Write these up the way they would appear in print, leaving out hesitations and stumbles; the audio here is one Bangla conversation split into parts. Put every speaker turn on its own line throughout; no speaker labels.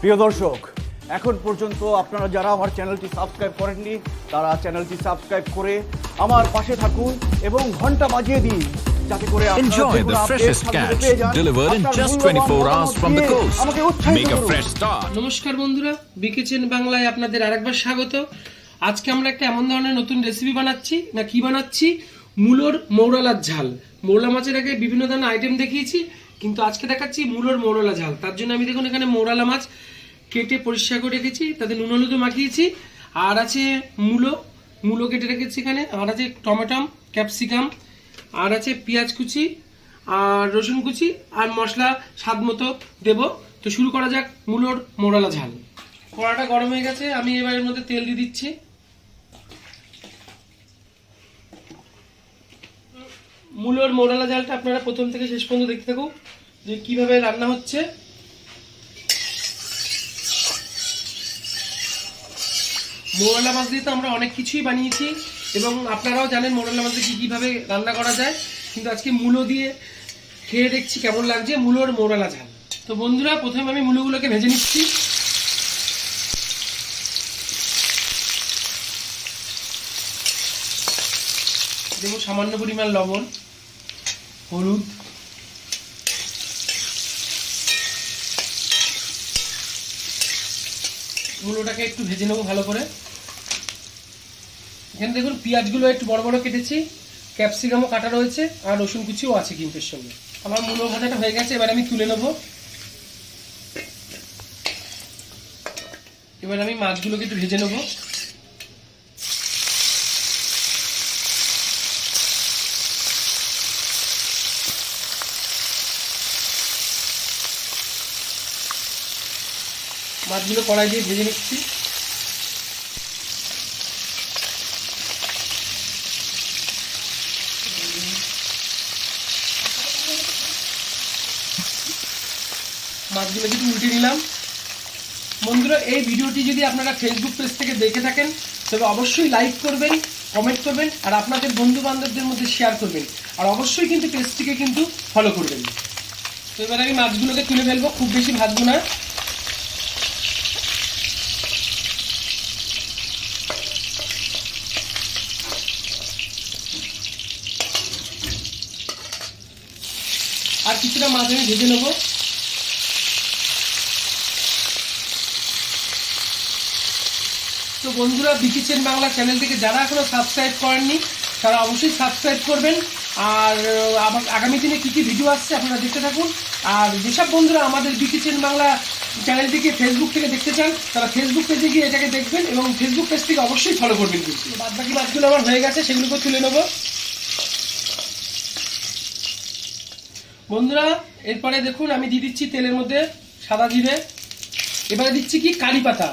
প্রিয় দর্শক, এখন পর্যন্ত আপনারা যারা আমার চ্যানেলটি সাবস্ক্রাইব করেননি তারা চ্যানেলটি সাবস্ক্রাইব করে আমার পাশে থাকুন এবং ঘন্টা বাজিয়ে দিন যাতে করে
Enjoy the freshest catch delivered in just 24 hours from the coast. Make a fresh start.
নমস্কার বন্ধুরা, বিকেচেন বাংলায় আপনাদের আরেকবার স্বাগত। আজকে আমরা একটা এমন ধরনের নতুন রেসিপি বানাচ্ছি মূলোর মৌরালার ঝাল। মৌরলা মাছের আগে বিভিন্ন ধরনের আইটেম দেখিয়েছি, কিন্তু আজকে দেখাচ্ছি মূলোর মৌরলা ঝাল। তার জন্য আমি দেখুন এখানে মৌরলা মাছ কেটে পরিষ্কার করে রেখেছি, তাতে নুন হলুদ মাখিয়েছি। আর আছে মূলো কেটে রেখেছি এখানে। আর আছে টমেটো, ক্যাপসিকাম, আর আছে পেঁয়াজ কুচি আর রসুন কুচি, আর মশলা স্বাদ মতো দেবো। তো শুরু করা যাক মূলোর মৌরলা ঝাল। কড়াটা গরম হয়ে গেছে, আমি এবার এর মধ্যে তেল দিয়ে দিচ্ছি। মূলোর মৌরলা ঝালটা আপনারা প্রথম থেকে শেষ পর্যন্ত দেখতে থাকুন যে কিভাবে রান্না হচ্ছে। মৌরলা মাছ দিয়ে তো আমরা অনেক কিছুই বানিয়েছি এবং আপনারাও জানেন মৌরলা মাছ দিয়ে কীভাবে রান্না করা যায়, কিন্তু আজকে মূলো দিয়ে খেয়ে দেখছি কেমন লাগছে মূলোর মৌরলা ঝাল। তো বন্ধুরা, প্রথমে আমি মূলোগুলোকে ভেজে নিচ্ছি। দেবো সামান্য পরিমাণ লবণ, হলুদ, মূলোটাকে একটু ভেজে নেবো ভালো করে। এখানে দেখুন পেঁয়াজগুলো একটু বড় বড় কেটেছি, ক্যাপসিকামও কাটা রয়েছে, আর রসুন কুচিও আছে কিন্তু এর সঙ্গে। আমার মূলো ভাজাটা হয়ে গেছে, এবার আমি তুলে নেব। এবার আমি মাছগুলোকে একটু ভেজে নেব। মাছগুলো কড়াই দিয়ে ভেজে নিচ্ছি। মাছগুলো একটু উল্টে নিলাম। বন্ধুরা, এই ভিডিওটি যদি আপনারা ফেসবুক পেজ থেকে দেখে থাকেন তবে অবশ্যই লাইক করবেন, কমেন্ট করবেন, আর আপনাদের বন্ধু বান্ধবদের মধ্যে শেয়ার করবেন, আর অবশ্যই কিন্তু পেজটিকে কিন্তু ফলো করবেন। তো এবার আমি মাছগুলোকে তুলে ফেলবো, খুব বেশি ভাজবো না। আর কিছুটা মাছ আমি ভেজে নেবো। তো বন্ধুরা, বিকিচেন বাংলা চ্যানেলটিকে যারা এখনো সাবস্ক্রাইব করেননি তারা অবশ্যই সাবস্ক্রাইব করবেন। আর আগামী দিনে কী কী ভিডিও আসছে আপনারা দেখতে থাকুন। আর যেসব বন্ধুরা আমাদের বিকিচেন বাংলা চ্যানেলটিকে ফেসবুক থেকে দেখতে চান তারা ফেসবুক পেজে গিয়ে এটাকে দেখবেন এবং ফেসবুক পেজটিকে অবশ্যই ফলো করবেন। কিন্তু বাদ বাকি মাছগুলো আমার হয়ে গেছে, সেগুলোকে তুলে নেব। বন্ধুরা, এরপরে দেখুন আমি দিয়ে দিচ্ছি তেলের মধ্যে সাদা জিরে, এবারে দিচ্ছি কি কারি পাতা,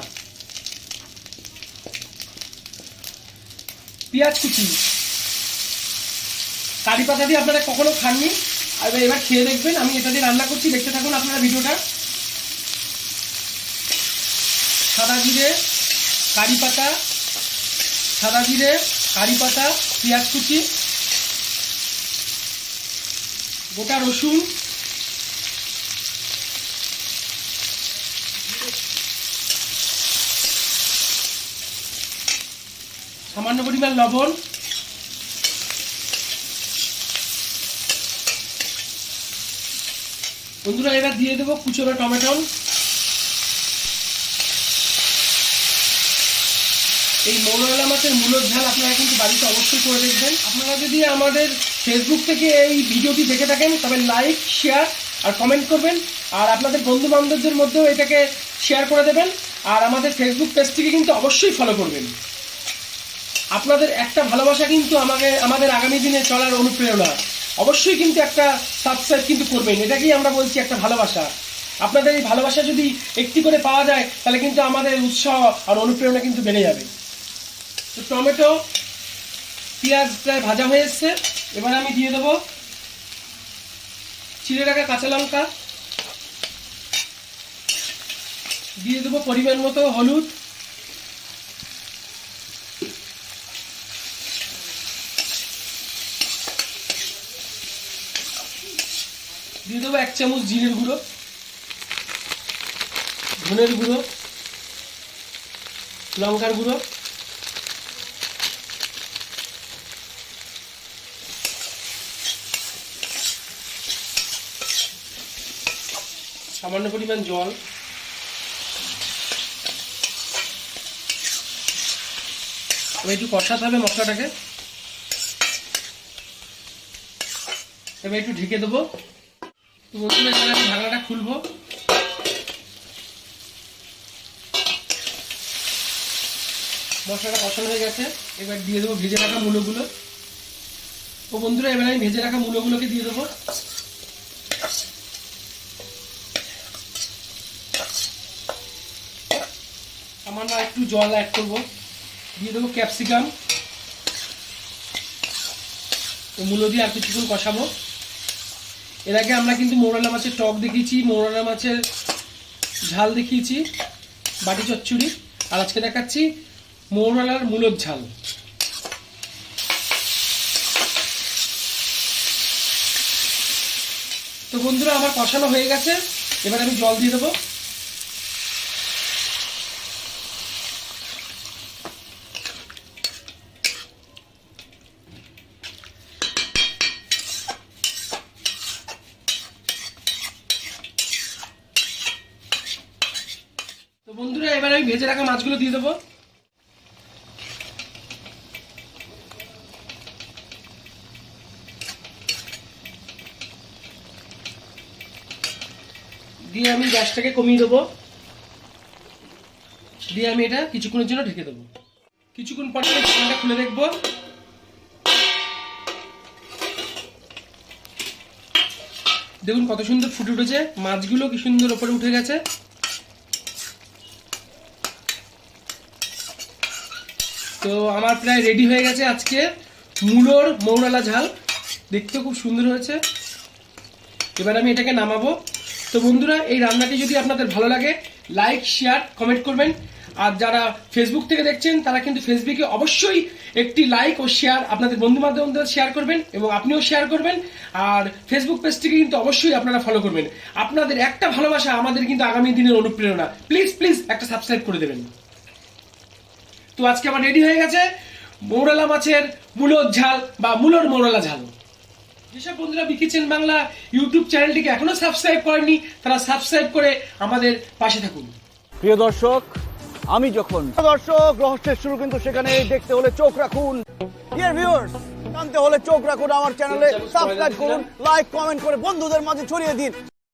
পেঁয়াজ কুচি। কারি পাতা দিয়ে আপনারা কখনো খাননি, আর এবার খেয়ে দেখবেন। আমি এটা দিয়ে রান্না করছি, দেখতে থাকুন আপনারা ভিডিওটা। সাদা জিরে, কারি পাতা, সাদা জিরে, কারি পাতা, পেঁয়াজ কুচি, গোটা রসুন, সামান্য পরিমাণ লবণ, বন্ধুরা এবার দিয়ে দেবো কুচনো টমেটো। এই মৌরলা মাছের মূলোর ঝাল আপনারা কিন্তু বাড়িতে অবশ্যই করে দেখবেন। আপনারা যদি আমাদের ফেসবুক থেকে এই ভিডিওটি দেখে থাকেন তবে লাইক, শেয়ার আর কমেন্ট করবেন, আর আপনাদের বন্ধু বান্ধবদের মধ্যেও এটাকে শেয়ার করে দেবেন, আর আমাদের ফেসবুক পেজটিকে কিন্তু অবশ্যই ফলো করবেন। আপনাদের একটা ভালোবাসা কিন্তু আমাদের আগামী দিনে চলার অনুপ্রেরণা। অবশ্যই কিন্তু একটা সাবস্ক্রাইব কিন্তু করবেন, এটাকেই আমরা বলছি একটা ভালোবাসা। আপনাদের এই ভালোবাসা যদি একটি করে পাওয়া যায় তাহলে কিন্তু আমাদের উৎসাহ আর অনুপ্রেরণা কিন্তু বেড়ে যাবে। তো টমেটো, পেঁয়াজ প্রায় ভাজা হয়ে এসছে, এবার আমি দিয়ে দেবো চিড়ে রাখা কাঁচা লঙ্কা, দিয়ে দেবো পরিমাণ মতো হলুদ, দিয়ে দেবো 1 চামচ জিরের গুঁড়ো, ধনের গুঁড়ো, লঙ্কার গুঁড়ো, সামান্য পরিমাণ জল, এবার একটু কষাতে হবে মশলাটাকে। এবার একটু ঢেকে দেবো। তো প্রথমে আমি ঢাকনাটা খুলবো। মশলাটা কষানো হয়ে গেছে, এবার দিয়ে দেবো ভেজে রাখা মূলোগুলো। তো বন্ধুরা এবার আমি ভেজে রাখা মূলোগুলোকে দিয়ে দেবো। সামান্য একটু জল অ্যাড করবো, দিয়ে দেবো ক্যাপসিকাম। তো মূলো দিয়ে আর কিছুক্ষণ কষাবো। এর আগে আমরা কিন্তু মৌরালা মাছের টক দেখিয়েছি, মৌরালা মাছের ঝাল দেখিয়েছি, বাটি চচ্চড়ি, আর আজকে দেখাচ্ছি মৌরালার মূলোর ঝাল। তো বন্ধুরা আমার কষানো হয়ে গেছে, এবার আমি জল দিয়ে দেবো। তো বন্ধুরা এবার আমি ভেজে রাখা মাছগুলো দিয়ে দেবো। দিয়ে আমি গ্যাসটাকে কমিয়ে দেবো, দিয়ে আমি এটা কিছুক্ষণের জন্য ঢেকে দেবো। কিছুক্ষণ পরে ঢাকনাটা খুলে দেখবো। দেখুন কত সুন্দর ফুটে উঠেছে, মাছগুলো কি সুন্দর উপরে উঠে গেছে। তো আমার প্রায় রেডি হয়ে গেছে আজকে মূলোর মৌরালা ঝাল, দেখতে খুব সুন্দর হয়েছে। এবার আমি এটাকে নামাবো। তো বন্ধুরা এই রান্নাটি যদি আপনাদের ভালো লাগে লাইক শেয়ার কমেন্ট করবেন, আর যারা ফেসবুক থেকে দেখছেন তারা কিন্তু ফেসবুকে অবশ্যই একটি লাইক ও শেয়ার আপনাদের বন্ধু বান্ধবদের শেয়ার করবেন, এবং আপনিও শেয়ার করবেন। আর ফেসবুক পেজটিকে কিন্তু অবশ্যই আপনারা ফলো করবেন। আপনাদের একটা ভালোবাসা আমাদের কিন্তু আগামী দিনের অনুপ্রেরণা। প্লিজ প্লিজ একটা সাবস্ক্রাইব করে দেবেন। তো আজকে আমার রেডি হয়ে গেছে মৌরালা মাছের মূলোর ঝাল বা মূলোর মৌরালা ঝাল। যেসব বন্ধুরা বিকিচেন বাংলা ইউটিউব চ্যানেলটিকে এখনো সাবস্ক্রাইব করেননি তারা সাবস্ক্রাইব করে আমাদের পাশে থাকুন।
প্রিয় দর্শক, আমি যখন দর্শক রহস্যের শুরু কিন্তু সেখানে দেখতে হলে চোখ রাখুন। ডিয়ার ভিউয়ার্স, জানতে হলে চোখ রাখুন আমার চ্যানেলে, সাবস্ক্রাইব করুন, লাইক কমেন্ট করে বন্ধুদের মাঝে ছড়িয়ে দিন।